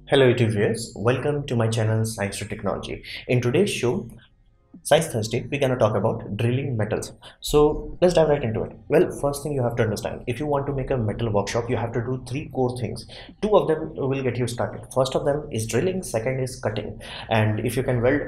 Hello YouTube viewers, welcome to my channel Science to Technology. In today's show, Science Thursday, we're gonna talk about drilling metals. So let's dive right into it. Well, first thing you have to understand, if you want to make a metal workshop, you have to do three core things. Two of them will get you started. First of them is drilling, second is cutting. And if you can weld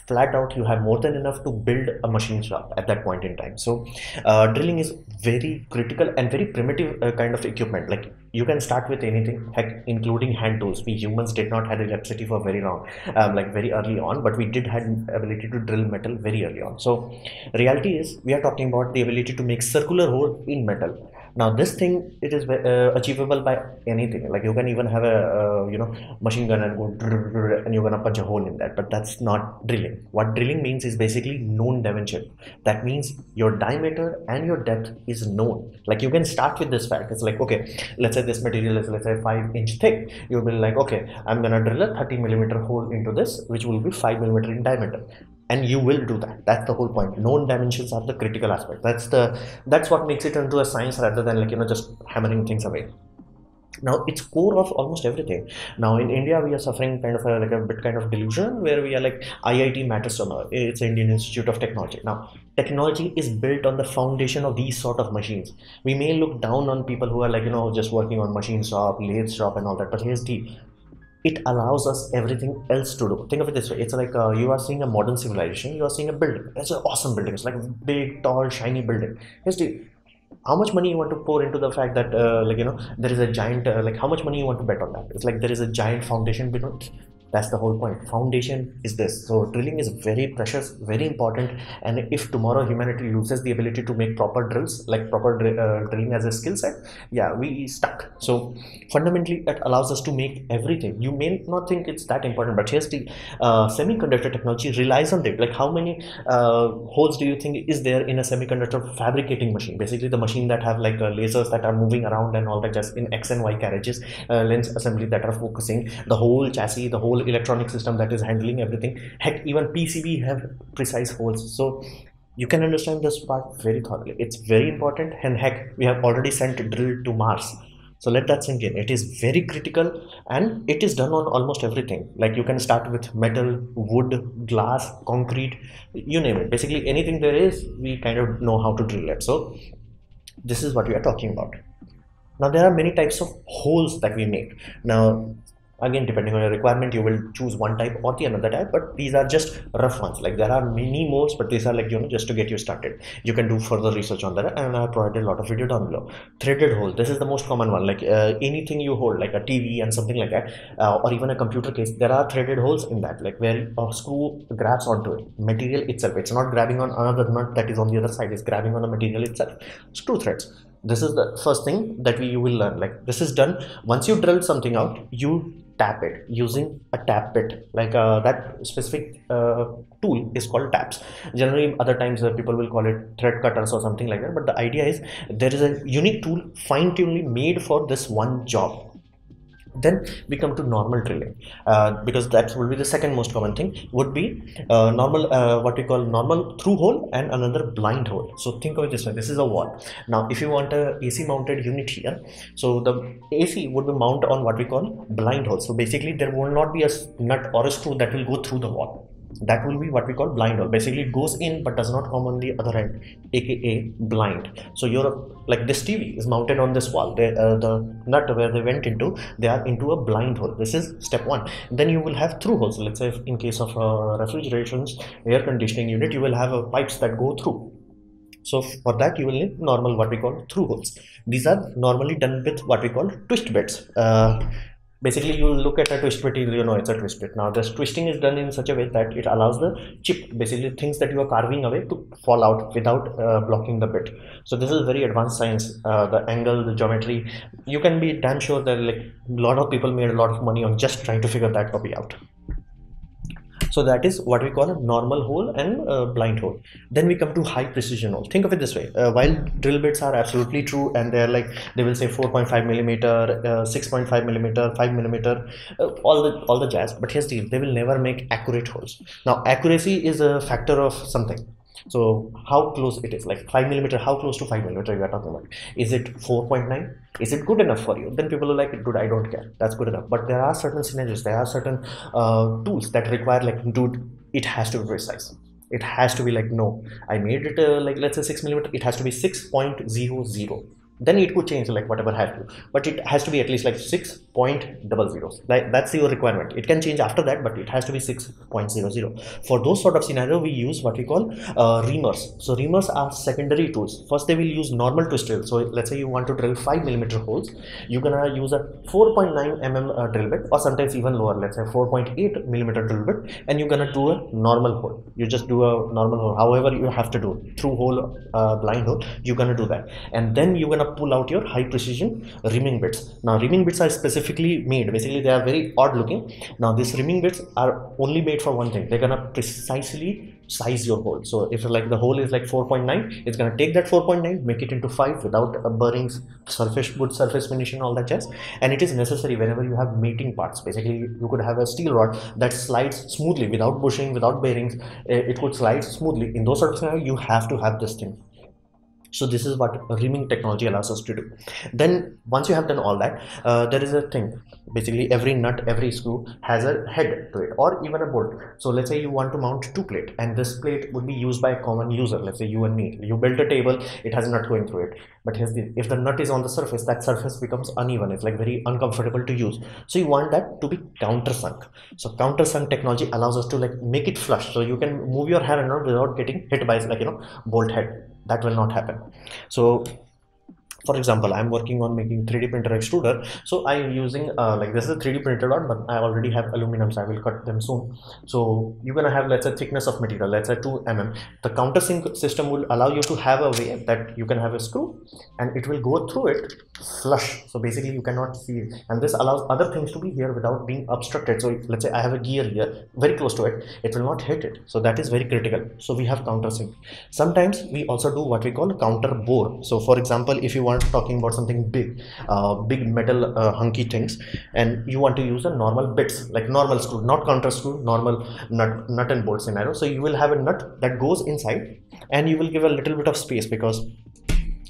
flat out, you have more than enough to build a machine shop at that point in time. So drilling is very critical and very primitive kind of equipment. Like you can start with anything, heck, including hand tools. We humans did not have electricity for very long, like very early on, but we did have ability to drill metal very early on. So reality is we are talking about the ability to make circular hole in metal. Now this thing, it is achievable by anything. Like you can even have a machine gun and go and you're gonna punch a hole in that, but that's not drilling. What drilling means is basically known dimension. That means your diameter and your depth is known. Like you can start with this fact. It's like, okay, let's say this material is, let's say, 5-inch thick. You'll be like, okay, I'm gonna drill a 30 mm hole into this, which will be 5 mm in diameter, and you will do that. That's the whole point. Known dimensions are the critical aspect. That's what makes it into a science rather than, like, just hammering things away. Now it's core of almost everything. Now in India we are suffering kind of like a bit kind of delusion where we are like IIT matters so much. It's Indian Institute of Technology. Now technology is built on the foundation of these sort of machines. We may look down on people who are like, just working on machine shop, lathe shop and all that, but here's the, it allows us everything else to do. Think of it this way. It's like you are seeing a modern civilization, you are seeing a building. It's an awesome building. It's like a big, tall, shiny building. Here's the, how much money you want to pour into the fact that there is a giant like how much money you want to bet on that. It's like there is a giant foundation beneath. That's the whole point. Foundation is this. So drilling is very precious, very important. And if tomorrow humanity loses the ability to make proper drills, like proper drilling as a skill set, yeah, we stuck. So fundamentally it allows us to make everything. You may not think it's that important, but here's the semiconductor technology relies on it. Like how many holes do you think is there in a semiconductor fabricating machine? Basically the machine that have like lasers that are moving around and all that, just in X and Y carriages, lens assembly that are focusing the whole chassis, the whole electronic system that is handling everything. Heck, even PCB have precise holes. So you can understand this part very thoroughly. It's very important, and heck, we have already sent drill to Mars. So let that sink in. It is very critical and it is done on almost everything. Like you can start with metal, wood, glass, concrete, you name it. Basically anything there is, we kind of know how to drill it. So this is what we are talking about. Now there are many types of holes that we make. Now again, depending on your requirement, you will choose one type or the another type, but these are just rough ones. Like there are many more, but these are like, just to get you started. You can do further research on that, and I have provided a lot of video down below. Threaded hole, this is the most common one. Like anything you hold, like a TV and something like that, or even a computer case, there are threaded holes in that, like where a screw grabs onto it. Material itself, it's not grabbing on another nut that is on the other side, it's grabbing on the material itself. Screw threads, this is the first thing that you will learn. Like this is done once you drill something out, you tap it using a tap bit. Like that specific tool is called taps. Generally other times people will call it thread cutters or something like that, but the idea is there is a unique tool fine-tunedly made for this one job. Then we come to normal drilling, because that will be the second most common thing. Would be normal, what we call normal through hole and another blind hole. So think of it this way. This is a wall. Now if you want a AC mounted unit here, so the AC would be mounted on what we call blind hole. So basically there will not be a nut or a screw that will go through the wall. That will be what we call blind hole. Basically it goes in but does not come on the other end, aka blind. So you're like, this TV is mounted on this wall. The nut where they went into, they are into a blind hole. This is step one. Then you will have through holes. Let's say in case of refrigeration's air conditioning unit, you will have pipes that go through. So for that you will need normal, what we call through holes. These are normally done with what we call twist bits. Basically you look at a twist bit, it's a twist bit. Now this twisting is done in such a way that it allows the chip, basically things that you are carving away, to fall out without blocking the bit. So this is very advanced science. The angle, the geometry, you can be damn sure that like a lot of people made a lot of money on just trying to figure that copy out. So that is what we call a normal hole and blind hole. Then we come to high precision hole. Think of it this way. While drill bits are absolutely true, and they're like, they will say 4.5 millimeter, 6.5 millimeter, 5 millimeter, all the jazz. But here's the deal: they will never make accurate holes. Now accuracy is a factor of something. So how close it is, like 5 millimeter, how close to 5 millimeter you are talking about? Is it 4.9? Is it good enough for you? Then people are like, dude, I don't care, that's good enough. But there are certain scenarios, there are certain tools that require like, dude, it has to be precise. It has to be like, no, I made it like, let's say 6 millimeter, it has to be 6.00. Then it could change like whatever have you, but it has to be at least like 6.00. Like that's your requirement. It can change after that, but it has to be 6.00. For those sort of scenario, we use what we call reamers. So reamers are secondary tools. First they will use normal twist drill. So let's say you want to drill 5 millimeter holes, you're gonna use a 4.9 mm drill bit, or sometimes even lower, let's say 4.8 millimeter drill bit, and you're gonna do a normal hole. You just do a normal hole, however you have to do, through hole, blind hole, you're gonna do that. And then you're gonna pull out your high precision rimming bits. Now rimming bits are specifically made, basically they are very odd looking. Now these rimming bits are only made for one thing, they're gonna precisely size your hole. So if like the hole is like 4.9, it's gonna take that 4.9, make it into 5 without burning surface, good surface finish and all that jazz. And it is necessary whenever you have mating parts. Basically you could have a steel rod that slides smoothly without bushing, without bearings, it could slide smoothly. In those sort of scenarios, you have to have this thing. So this is what reaming technology allows us to do. Then once you have done all that, there is a thing, basically every nut, every screw has a head to it, or even a bolt. So let's say you want to mount 2 plate, and this plate would be used by a common user, let's say you and me. You built a table, it has a nut going through it, but here's the, if the nut is on the surface, that surface becomes uneven, it's like very uncomfortable to use. So you want that to be countersunk. So countersunk technology allows us to like make it flush, so you can move your hand around without getting hit by like, you know, bolt head. That will not happen. So for example, I'm working on making 3D printer extruder. So I'm using like, this is a 3D printer rod, but I already have aluminum, so I will cut them soon. So you're gonna have, let's say, thickness of material, let's say 2 mm. The countersink system will allow you to have a way that you can have a screw and it will go through it flush. So basically you cannot see it, and this allows other things to be here without being obstructed. So let's say I have a gear here very close to it, it will not hit it. So that is very critical. So we have countersink. Sometimes we also do what we call counter bore. So for example, if you want talking about something big, big metal hunky things, and you want to use a normal bits like normal screw, not counter screw, normal nut and bolt scenario. So you will have a nut that goes inside and you will give a little bit of space, because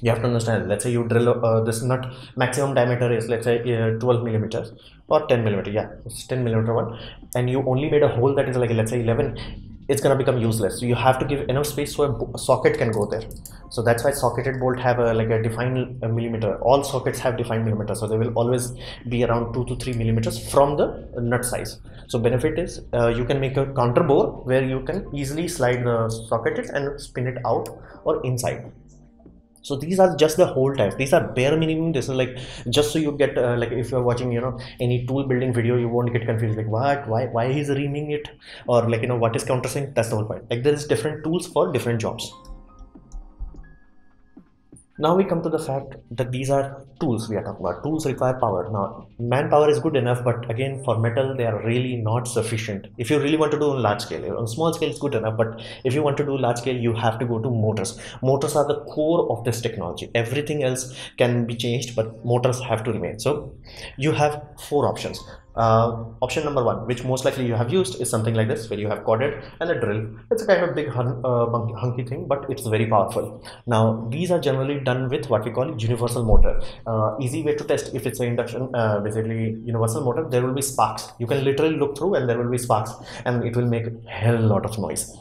you have to understand, let's say you drill this nut, maximum diameter is, let's say 12 millimeters or 10 millimeter, yeah, it's 10 millimeter one, and you only made a hole that is like, let's say 11, it's gonna become useless. So you have to give enough space so a socket can go there. So that's why socketed bolt have a like a defined millimeter. All sockets have defined millimeter, so they will always be around 2 to 3 millimeters from the nut size. So benefit is you can make a counter bore where you can easily slide the sockets and spin it out or inside. So these are just the whole types, these are bare minimum. This is like just so you get like, if you're watching, you know, any tool building video, you won't get confused like what, why he's reaming it, or like, you know, what is countersink. That's the whole point. Like there is different tools for different jobs. Now we come to the fact that these are tools we are talking about. Tools require power. Now manpower is good enough, but again for metal they are really not sufficient. If you really want to do on large scale, on small scale it's good enough, but if you want to do large scale, you have to go to motors. Motors are the core of this technology. Everything else can be changed, but motors have to remain. So you have 4 options. Option number 1, which most likely you have used, is something like this, where you have corded and a drill. It's a kind of big hunky thing, but it's very powerful. Now these are generally done with what we call universal motor. Easy way to test if it's an induction, basically universal motor, there will be sparks. You can literally look through and there will be sparks, and it will make a hell lot of noise.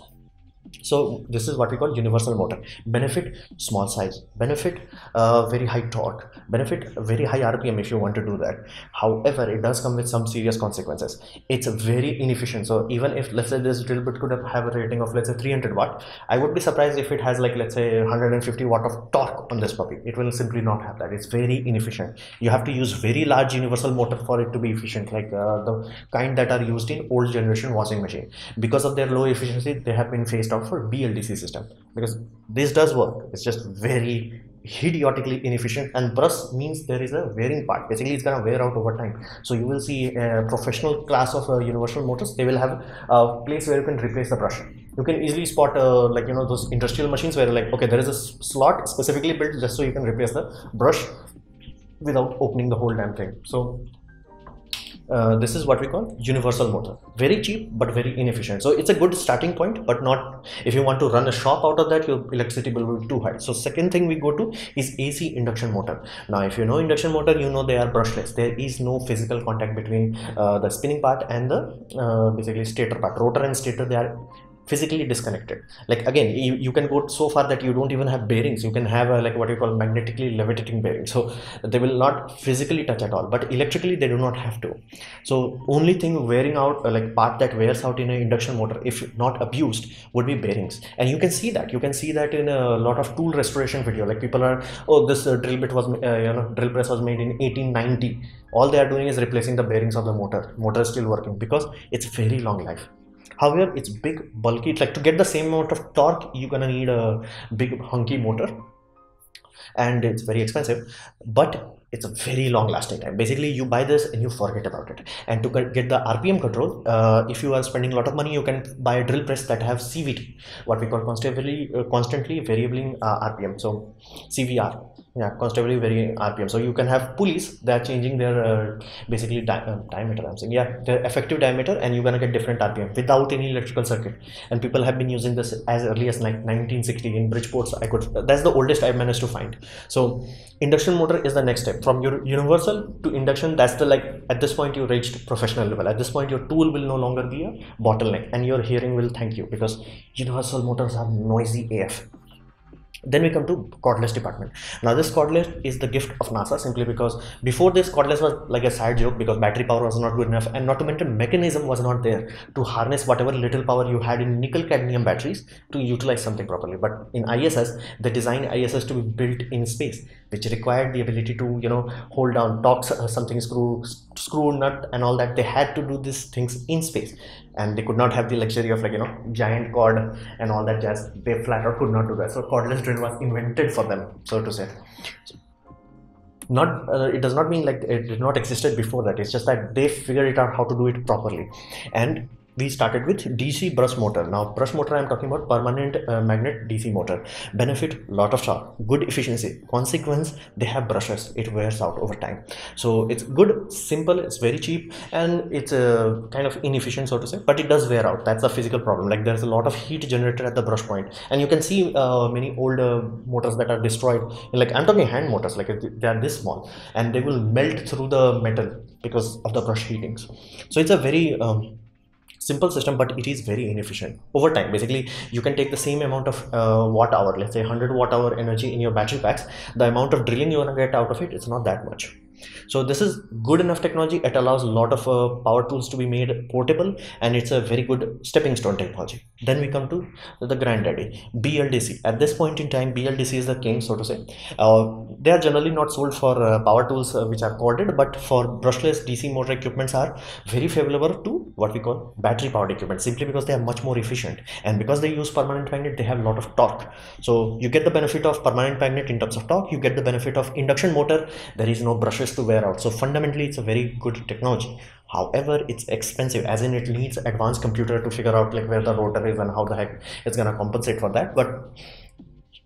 So this is what we call universal motor. Benefit, small size. Benefit, very high torque. Benefit, very high RPM if you want to do that. However, it does come with some serious consequences. It's very inefficient. So even if, let's say, this drill bit could have a rating of, let's say, 300 watt, I would be surprised if it has like, let's say, 150 watt of torque on this puppy. It will simply not have that. It's very inefficient. You have to use very large universal motor for it to be efficient, like the kind that are used in old generation washing machine. Because of their low efficiency, they have been phased out for BLDC system, because this does work. It's just very idiotically inefficient, and brush means there is a wearing part. Basically it's gonna wear out over time. So you will see a professional class of universal motors, they will have a place where you can replace the brush. You can easily spot like, you know, those industrial machines where like, okay, there is a slot specifically built just so you can replace the brush without opening the whole damn thing. So This is what we call universal motor. Very cheap but very inefficient. So it's a good starting point, but not if you want to run a shop out of that, your electricity bill will be too high. So second thing we go to is AC induction motor. Now if you know induction motor, you know they are brushless. There is no physical contact between the spinning part and the basically stator part. Rotor and stator, they are physically disconnected. Like again, you can go so far that you don't even have bearings. You can have a, like what you call magnetically levitating bearings, so they will not physically touch at all, but electrically they do not have to. So only thing wearing out, like part that wears out in an induction motor if not abused, would be bearings. And you can see that in a lot of tool restoration video. Like people are, oh, this drill bit was drill press was made in 1890. All they are doing is replacing the bearings of the motor is still working because it's very long life. However, it's big, bulky. It's like to get the same amount of torque, you're gonna need a big, hunky motor, and it's very expensive, but it's a very long lasting time. Basically, you buy this and you forget about it. And to get the RPM control, if you are spending a lot of money, you can buy a drill press that have CVT, what we call constantly variable RPM. So CVR. Yeah, constantly varying RPM. So you can have pulleys that are changing their basically diameter. I'm saying, yeah, their effective diameter, and you're gonna get different RPM without any electrical circuit. And people have been using this as early as like 1960 in Bridgeports. That's the oldest I've managed to find. So induction motor is the next step from your universal to induction. That's the, like, at this point you reached professional level. At this point your tool will no longer be a bottleneck, and your hearing will thank you, because universal motors are noisy AF. Then we come to cordless department. Now this cordless is the gift of NASA, simply because before this, cordless was like a side joke because battery power was not good enough, and not to mention mechanism was not there to harness whatever little power you had in nickel cadmium batteries to utilize something properly. But in ISS, they designed ISS to be built in space, which required the ability to, you know, hold down, torque something, screw nut and all that. They had to do these things in space, and they could not have the luxury of, like, you know, giant cord and all that jazz. They flat out could not do that. So cordless drill was invented for them, so to say. Not it does not mean like it did not existed before that. It's just that they figured it out how to do it properly. And we started with DC brush motor. Now brush motor, I'm talking about permanent magnet DC motor. Benefit, lot of torque, good efficiency. Consequence, they have brushes, it wears out over time. So it's good, simple, it's very cheap, and it's kind of inefficient, so to say, but it does wear out. That's a physical problem. Like there's a lot of heat generated at the brush point, and you can see many old motors that are destroyed. Like I'm talking hand motors, like they are this small, and they will melt through the metal because of the brush heatings. So it's a very simple system, but it is very inefficient over time. Basically, you can take the same amount of watt hour, let's say 100 watt hour energy in your battery packs. The amount of drilling you want to get out of it, it's not that much. So this is good enough technology. It allows a lot of power tools to be made portable, and it's a very good stepping stone technology. Then we come to the granddaddy, BLDC. At this point in time, BLDC is the king, so to say. They are generally not sold for power tools which are corded, but for brushless DC motor equipments are very favorable to what we call battery powered equipment, simply because they are much more efficient, and because they use permanent magnet, they have a lot of torque. So you get the benefit of permanent magnet in terms of torque, you get the benefit of induction motor. There is no brushes to wear out. So fundamentally it's a very good technology. However, it's expensive, as in it needs advanced computer to figure out like where the rotor is and how the heck it's gonna compensate for that. But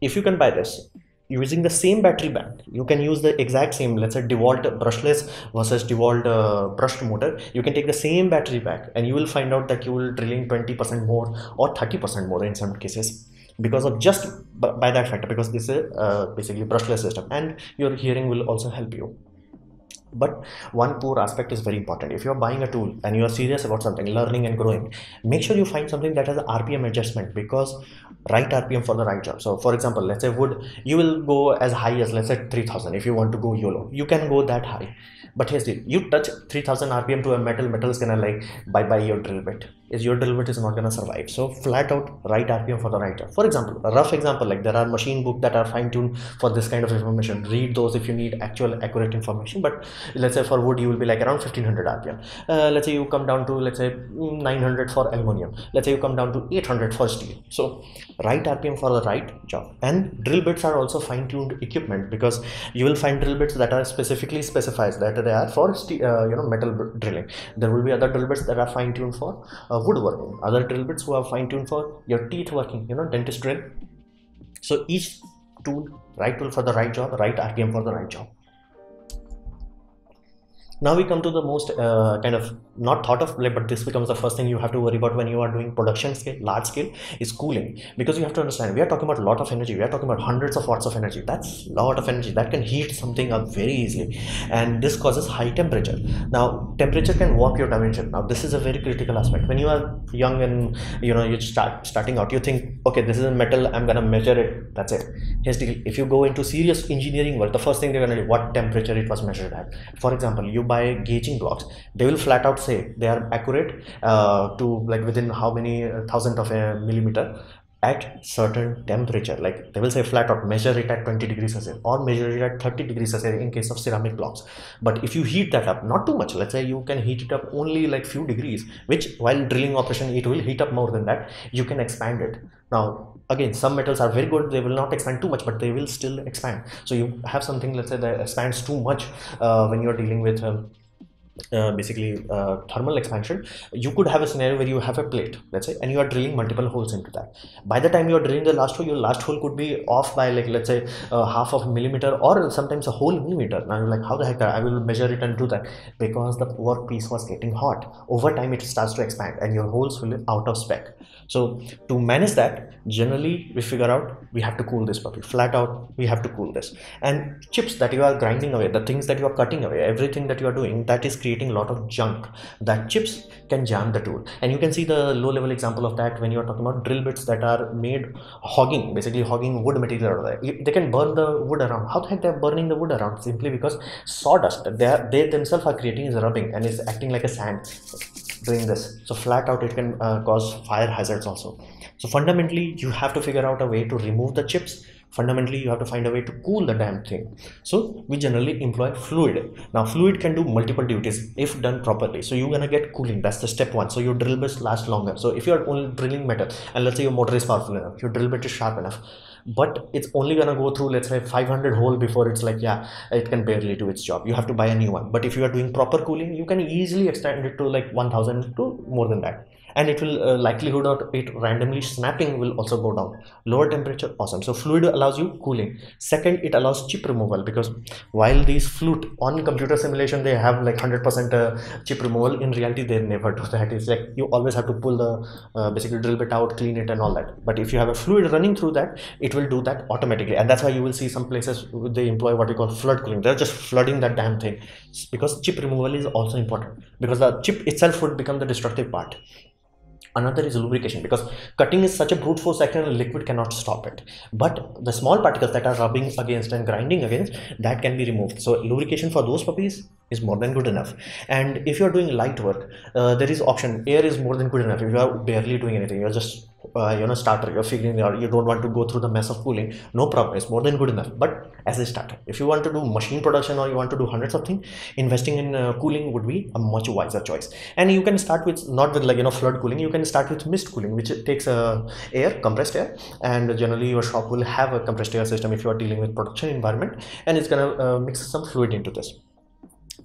if you can buy this using the same battery bank, you can use the exact same, let's say DeWalt brushless versus DeWalt brushed motor. You can take the same battery pack and you will find out that you will drilling 20% more or 30% more in some cases, because of just by that factor, because this is basically brushless system, and your hearing will also help you. But one core aspect is very important. If you're buying a tool and you're serious about something, learning and growing, make sure you find something that has an RPM adjustment, because right RPM for the right job. So for example, let's say wood, you will go as high as, let's say 3000. If you want to go YOLO, you can go that high. But here's the, you touch 3000 RPM to a metal is gonna like bye your drill bit. Your drill bit is not gonna survive. So flat out right RPM for the right job. For example, a rough example, like there are machine books that are fine-tuned for this kind of information. Read those if you need actual accurate information. But let's say for wood, you will be like around 1500 RPM. Let's say you come down to, let's say 900 for aluminum. Let's say you come down to 800 for steel. So right RPM for the right job. And drill bits are also fine-tuned equipment, because you will find drill bits that are specifically specified that they are for metal drilling. There will be other drill bits that are fine-tuned for woodworking, other drill bits who are fine-tuned for your teeth working, dentist drill. So each tool, right tool for the right job, right RPM for the right job. Now we come to the most kind of not thought of, like, but this becomes the first thing you have to worry about when you are doing production scale, large scale, is cooling. Because you have to understand, we are talking about a lot of energy, we are talking about hundreds of watts of energy. That's a lot of energy that can heat something up very easily, and this causes high temperature. Now temperature can warp your dimension. Now this is a very critical aspect. When you are young and you starting out, you think, okay, this is a metal, I'm gonna measure it, that's it. Here's the deal. If you go into serious engineering work, the first thing they're gonna do, what temperature it was measured at. For example, you buy gauging blocks, they will flat out say they are accurate to like within how many thousand of a millimeter at certain temperature. Like they will say flat out, measure it at 20 degrees Celsius or measure it at 30 degrees Celsius in case of ceramic blocks. But if you heat that up, not too much, let's say you can heat it up only like few degrees, which while drilling operation it will heat up more than that, you can expand it. Now again, some metals are very good, they will not expand too much, but they will still expand. So you have something, let's say, that expands too much when you're dealing with basically thermal expansion. You could have a scenario where you have a plate, let's say, and you are drilling multiple holes into that. By the time you are drilling the last hole, your last hole could be off by, like, let's say half of a millimeter or sometimes a whole millimeter. Now you're like, how the heck I will measure it and do that? Because the workpiece was getting hot. Over time it starts to expand and your holes will be out of spec. So to manage that, generally we figure out we have to cool this puppy flat out. We have to cool this. And chips that you are grinding away, the things that you are cutting away, everything that you are doing, that is creating a lot of junk. That chips can jam the tool. And you can see the low level example of that when you are talking about drill bits that are made basically hogging wood material out of there. They can burn the wood around. How the heck they are burning the wood around? Simply because sawdust they themselves are creating is rubbing and is acting like a sand doing this. So flat out it can cause fire hazards also. So fundamentally you have to figure out a way to remove the chips. Fundamentally you have to find a way to cool the damn thing. So we generally employ fluid. Now fluid can do multiple duties if done properly. So you're gonna get cooling. That's the step one. So your drill bits last longer. So if you're only drilling metal and let's say your motor is powerful enough, your drill bit is sharp enough, but it's only gonna go through, let's say, 500 hole before it's like, yeah, it can barely do its job. You have to buy a new one. But if you are doing proper cooling, you can easily extend it to like 1000 to more than that, and it will likelihood of it randomly snapping will also go down. Lower temperature, awesome. So fluid allows you cooling. Second, it allows chip removal, because while these flute on computer simulation they have like 100% chip removal, in reality they never do that. It's like you always have to pull the basically drill bit out, clean it and all that. But if you have a fluid running through that, it will do that automatically. And that's why you will see some places they employ what we call flood cooling. They're just flooding that damn thing, because chip removal is also important, because the chip itself would become the destructive part. Another is lubrication, because cutting is such a brute force action and liquid cannot stop it. But the small particles that are rubbing against and grinding against, that can be removed. So lubrication for those puppies is more than good enough. And if you're doing light work, there is option. Air is more than good enough. If you are barely doing anything, you're just starter, you're figuring out, you don't want to go through the mess of cooling, no problem, it's more than good enough. But as a starter, if you want to do machine production or you want to do hundreds of things, investing in cooling would be a much wiser choice. And you can start with not with, like, flood cooling. You can start with mist cooling, which takes air, compressed air, and generally your shop will have a compressed air system if you are dealing with production environment, and it's gonna mix some fluid into this.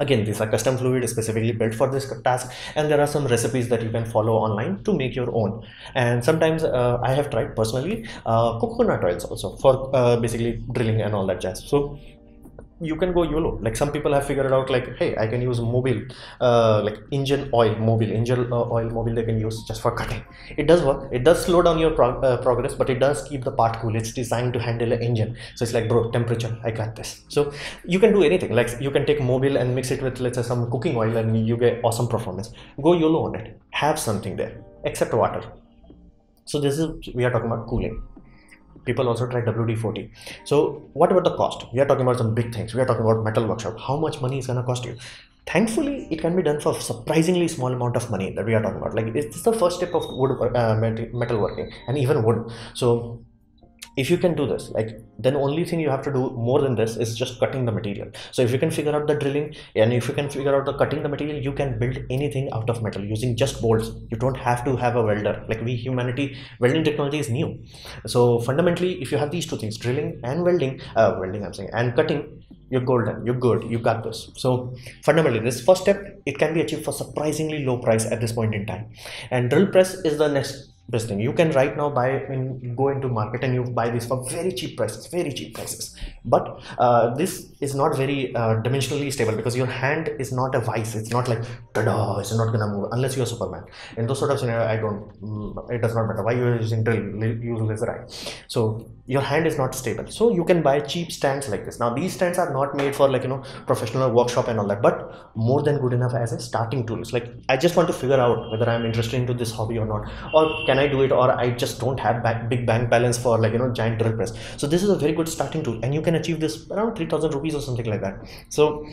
Again, these are custom fluid specifically built for this task, and there are some recipes that you can follow online to make your own. And sometimes I have tried personally coconut oils also for basically drilling and all that jazz. So you can go YOLO. Like some people have figured out, like, hey, I can use mobile like engine oil mobile they can use just for cutting. It does work. It does slow down your progress, but it does keep the part cool. It's designed to handle an engine. So it's like, bro, temperature, I got this. So you can do anything. Like you can take mobile and mix it with, let's say, some cooking oil, and you get awesome performance. Go YOLO on it. Have something there except water. So this is, we are talking about cooling. People also try WD-40. So what about the cost? We are talking about some big things. We are talking about metal workshop. How much money is going to cost you? Thankfully, it can be done for surprisingly small amount of money that we are talking about. Like, it's the first step of wood metal working, and even wood. So if you can do this, like, then only thing you have to do more than this is just cutting the material. So if you can figure out the drilling, and if you can figure out the cutting the material, you can build anything out of metal using just bolts. You don't have to have a welder. Like welding technology is new. So fundamentally, if you have these two things, drilling and welding and cutting, you're golden, you're good, you got this. So fundamentally, this first step, it can be achieved for surprisingly low price at this point in time. And drill press is the next best thing. You can right now buy go into market and you buy this for very cheap prices, very cheap prices. But this is not very dimensionally stable, because your hand is not a vice. It's not like tada, it's not gonna move unless you're Superman. In those sort of scenario, I don't it does not matter why you're using drill, use laser eye. So your hand is not stable, so you can buy cheap stands like this. Now these stands are not made for, like, professional workshop and all that, but more than good enough as a starting tool. It's like, I just want to figure out whether I'm interested into this hobby or not, or can I do it, or I just don't have big bank balance for, like, giant drill press. So this is a very good starting tool, and you can achieve this around 3,000 rupees or something like that. So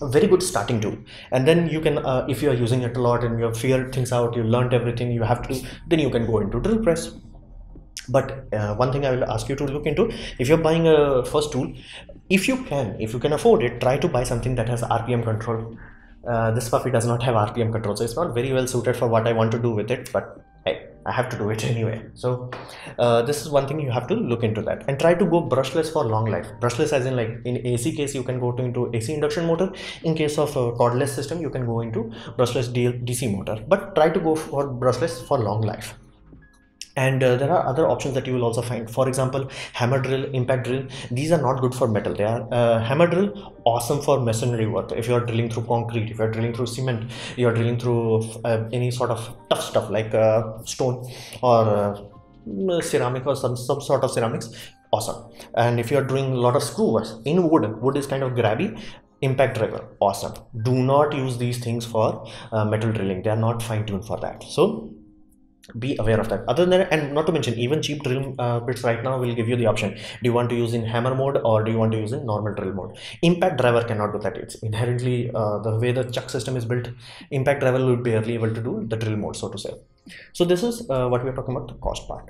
a very good starting tool. And then you can, if you are using it a lot and you have figured things out, you learned everything you have to do, then you can go into drill press. But one thing I will ask you to look into, if you're buying a first tool, if you can afford it, try to buy something that has RPM control. This puppy does not have RPM control, so it's not very well suited for what I want to do with it, but hey, I have to do it anyway. So this is one thing you have to look into that, and try to go brushless for long life. Brushless as in, like, in AC case you can go into AC induction motor. In case of a cordless system, you can go into brushless DC motor, but try to go for brushless for long life. And there are other options that you will also find. For example, hammer drill, impact drill. These are not good for metal. They are hammer drill, awesome for masonry work. If you are drilling through concrete, if you are drilling through cement, you are drilling through any sort of tough stuff like stone or ceramic, or some sort of ceramics, awesome. And if you are doing a lot of screw work in wood is kind of grabby. Impact driver, awesome. Do not use these things for metal drilling. They are not fine-tuned for that. So be aware of that. Other than that, and not to mention, even cheap drill bits right now will give you the option: do you want to use in hammer mode, or do you want to use in normal drill mode? Impact driver cannot do that. It's inherently the way the chuck system is built, impact driver will barely able to do the drill mode, so to say. So this is what we are talking about, the cost part.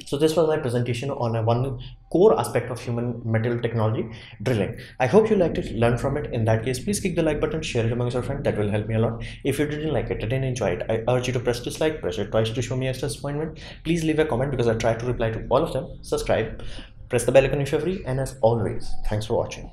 So this was my presentation on one core aspect of human metal technology, drilling. I hope you liked it, learned from it. In that case, please click the like button, share it amongst your friends. That will help me a lot. If you didn't like it, didn't enjoy it, I urge you to press dislike, press it twice to show me extra disappointment. Please leave a comment, because I try to reply to all of them. Subscribe, press the bell icon if you're free, and as always, thanks for watching.